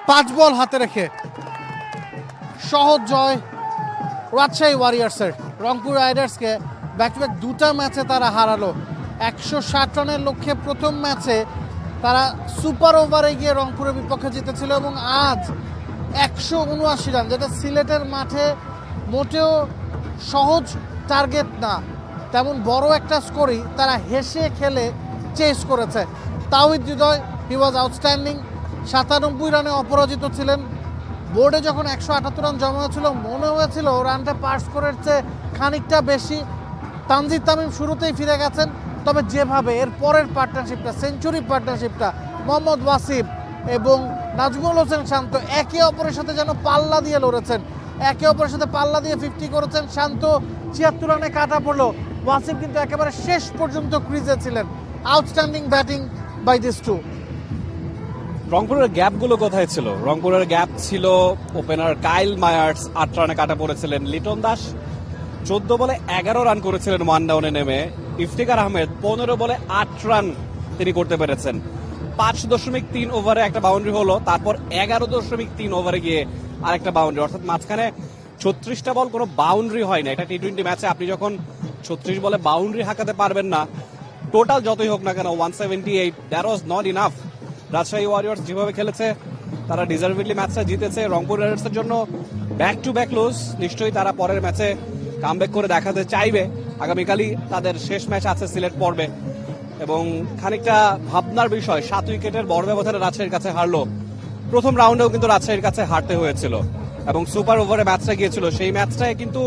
5 বল হাতে রেখে সহজ জয় রাজশাহী ওয়ারিয়ার্সের। রংপুর রাইডার্সকে ব্যাক টু ব্যাক দুটা ম্যাচে তারা হারালো। 160 রানের লক্ষ্যে প্রথম ম্যাচে তারা সুপার ওভারে গিয়ে রংপুরের বিপক্ষে জিতেছিল এবং আজ 179 রান, যেটা সিলেটের মাঠে মোটেও সহজ টার্গেট না, তেমন বড় একটা স্কোরই তারা হেসে খেলে চেস করেছে। তাওহিদ হৃদয়, হি ওয়াজ আউটস্ট্যান্ডিং। 97 রানে অপরাজিত ছিলেন। বোর্ডে যখন 178 রান জমা হয়েছিল মনে হয়েছিল রানটা পার স্কোরের চেয়ে খানিকটা বেশি। তানজিদ তামিম শুরুতেই ফিরে গেছেন, তবে যেভাবে এর পরের পার্টনারশিপটা, সেঞ্চুরি পার্টনারশিপটা, মোহাম্মদ ওয়াসিম এবং নাজমুল হোসেন শান্ত একে অপরের সাথে যেন পাল্লা দিয়ে লড়েছেন, একে অপরের সাথে পাল্লা দিয়ে 50 করেছেন। শান্ত 76 রানে কাটা পড়লো, ওয়াসিম কিন্তু একেবারে শেষ পর্যন্ত ক্রিজে ছিলেন। Outstanding batting by this two. রংপুরের গ্যাপগুলো কোথায় ছিল? রংপুরের গ্যাপ ছিল ওপেনার কাইল মায়ার্স 8 রানে কাটা পড়েছিলেন। লিটন দাস 14 বলে 11 রান করেছিলেন ওয়ান ডাউনে নেমে। ইফতিকার আহমেদ 15 বলে 8 রান তিনি করতে পেরেছেন। 5.3 ওভারে একটা বাউন্ডারি হলো, তারপর 11.3 ওভারে গিয়ে আরেকটা বাউন্ডারি, অর্থাৎ মাঝখানে 36টা বল কোনো বাউন্ডারি হয় না। এটা টি-20 ম্যাচে আপনি যখন 36 বলে বাউন্ডারি হাঁকাতে পারবেন না, টোটাল যতই হোক না কেন 178, that was not enough. Rajshahi Warriors যেভাবে খেলেছে তারা ডিজার্ভেডলি ম্যাচটা জিতেছে। রংপুর রাইডার্সের জন্য ব্যাক টু ব্যাক লুজ, নিশ্চয়ই তারা পরের ম্যাচে কামব্যাক করে দেখাতে চাইবে। আগামীকালই তাদের শেষ ম্যাচ আছে সিলেট পর্বে এবং খানিকটা ভাবনার বিষয়, 7 উইকেটের বড় ব্যবধানে রাজশাহীর কাছে হারলো। প্রথম রাউন্ডেও কিন্তু রাজশাহীর কাছে হারতে হয়েছিল এবং সুপার ওভারে ম্যাচটা গিয়েছিল। সেই ম্যাচটায় কিন্তু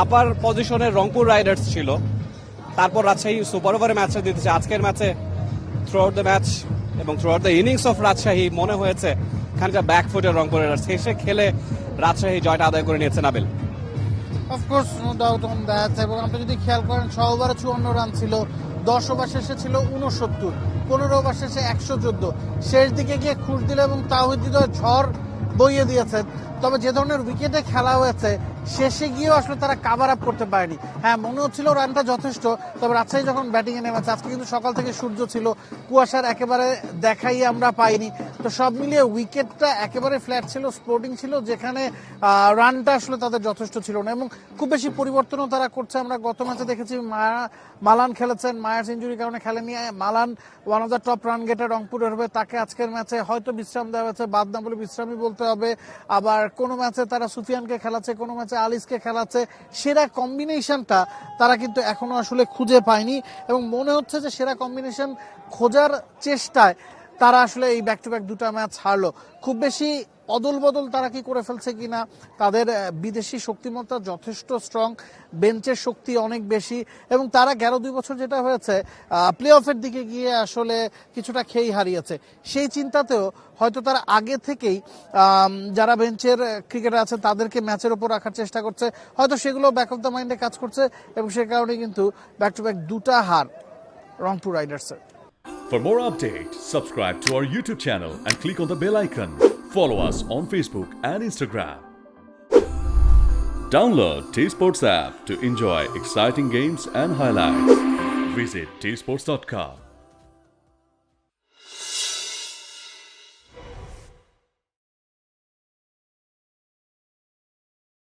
আপার পজিশনের রংপুর রাইডার্স ছিল, তারপর রাজশাহী সুপার ওভারে ম্যাচটা জিতেছে। আজকের ম্যাচে থ্রু আউট দ্য ম্যাচ এবং through out the innings of Rajshahi মনে হয়েছে খানিকটা ব্যাকফুটের রংপুর রাইডার্স, শেষে খেলে রাজশাহী জয়টা আদায় করে নিয়েছে। Nabil, of course no doubt on that. এবং আপনি যদি খেয়াল করেন 6 ওভারে 54 রান ছিল, 10 ওভার শেষে ছিল 69, 15 ওভার শেষে 114। শেষ দিকে গিয়ে খুশ দিল এবং তাওহিদ হৃদয় ঝড় বইয়ে দিয়েছেন। তবে যে ধরনের উইকেটে খেলা হয়েছে শেষে গিয়েও আসলে তারা কাভার আপ করতে পারেনি। হ্যাঁ, মনে হচ্ছিল রানটা যথেষ্ট, তবে রাজশাহী যখন ব্যাটিংয়ে নেমেছে, আজকে কিন্তু সকাল থেকে সূর্য ছিল, কুয়াশার একেবারে দেখাই আমরা পাইনি। তো সব মিলিয়ে উইকেটটা একেবারে ফ্ল্যাট ছিল, স্পোর্টিং ছিল, যেখানে রানটা আসলে তাদের যথেষ্ট ছিল না এবং খুব বেশি পরিবর্তনও তারা করছে। আমরা গত ম্যাচে দেখেছি মালান খেলেছেন, মায়ার্স ইঞ্জুরির কারণে খেলেনি। Malan one of the top run গেটার রংপুরের হবে, তাকে আজকের ম্যাচে হয়তো বিশ্রাম দেওয়া হয়েছে, বাদ না বলে বিশ্রামই বলতে হবে। আবার কোনো ম্যাচে তারা সুফিয়ানকে খেলাচ্ছে, কোনো ম্যাচে আলিসকে খেলাচ্ছে। সেরা কম্বিনেশনটা তারা কিন্তু এখনো আসলে খুঁজে পায়নি এবং মনে হচ্ছে যে সেরা কম্বিনেশন খোঁজার চেষ্টায় তারা আসলে এই ব্যাক টু ব্যাক দুটা ম্যাচ হারলো। খুব বেশি অদল বদল তারা কি করে ফেলছে কিনা, তাদের বিদেশি শক্তিমত্তা যথেষ্ট স্ট্রং, বেঞ্চের শক্তি অনেক বেশি এবং তারা 2 বছর যেটা হয়েছে প্লে অফের দিকে গিয়ে আসলে কিছুটা খেই হারিয়েছে। সেই চিন্তাতেও হয়তো তারা আগে থেকেই যারা বেঞ্চের ক্রিকেটার আছে তাদেরকে ম্যাচের ওপর রাখার চেষ্টা করছে, হয়তো সেগুলো ব্যাক অফ দ্য মাইন্ডে কাজ করছে এবং সে কারণে কিন্তু ব্যাক টু ব্যাক দুটা হার রংপুর রাইডার্সের। For more updates, subscribe to our YouTube channel and click on the bell icon. Follow us on Facebook and Instagram. Download T-Sports app to enjoy exciting games and highlights. Visit tsports.com.